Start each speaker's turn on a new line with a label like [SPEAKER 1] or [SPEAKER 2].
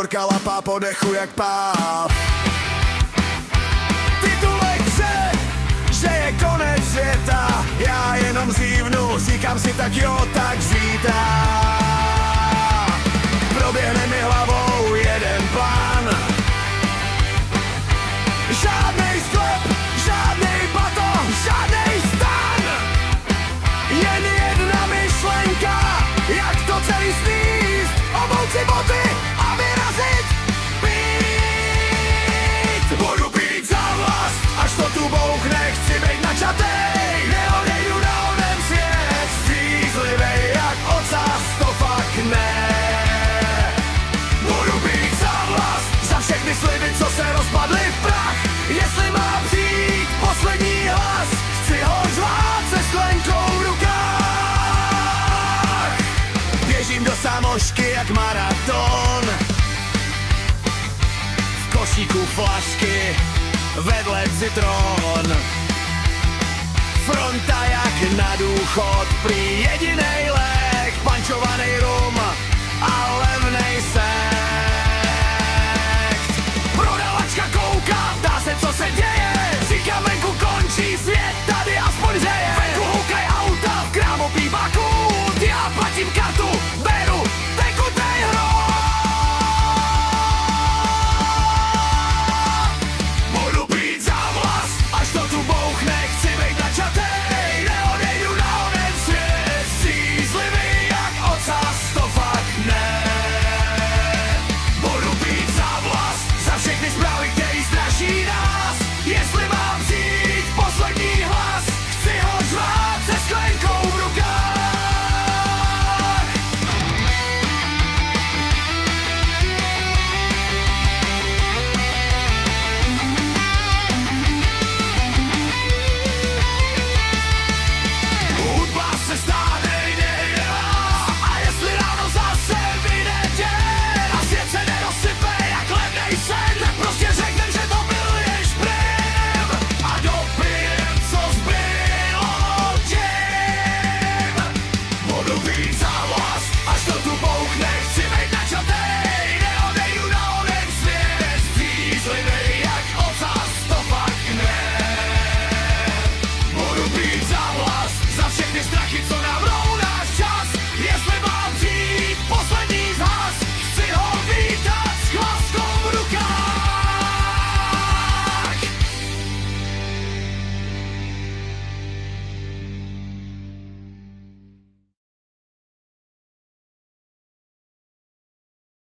[SPEAKER 1] motorka lapá po dechu jak páv. Titulek chce, že je konec světa, já jenom zívnu, říkám si tak jo, tak vítá. Proběhne mi hlavou jeden plán. Žádnej sklep, žádnej baton, žádnej stan. Jen jedna myšlenka, jak to celý sníst. Obouci boty a vyrazit. Pít. Budu pít za vlas, až to tu bouchne, chci bejt načatej. Neodejdu na onen svět, střízlivej jak ocas, to fakt ne. Budu pít za vlas, za všechny sliby, co se rozpadly v prach. Jestli má přijít poslední hlas, chci ho řvát se sklenkou v rukách. Běžím do sámošky jak maraton, v košíku flašky, vedle citron. Fronta jak na důchod, prý jedinej lék, pančovanej rum a levnej sekt. Prodavačka kouká, ptá se, co se děje. Říkám, venku končí svět, tady aspoň hřeje. Venku houkaj auta, v krámu pívá kůd. Já platím kartu, beru tekutej hrot. Budu pít za vlas, až to tu bouchne, chci bejt načatej. Neodejdu na onen svět, střízlivý jak ocas, to fakt ne. Budu pít za vlas, za všechny zprávy, který straší nás. Jestli mám přijít poslední hlas, chci ho řvát se sklenkou v rukách. Hudba se stále nedělá, a jestli ráno zase vyjde děn a svět se nerozsype jak levnej sen, tak prostě řeknem, že to byl jen šprém a dopijem, co zbylo tím. Budu pít za vlas, až to tu bouchne, chci bejt načatej. Neodejdu na onen svět, střízlivej jak ocas, to fakt ne. Budu pít za vlas, za všechny strachy, co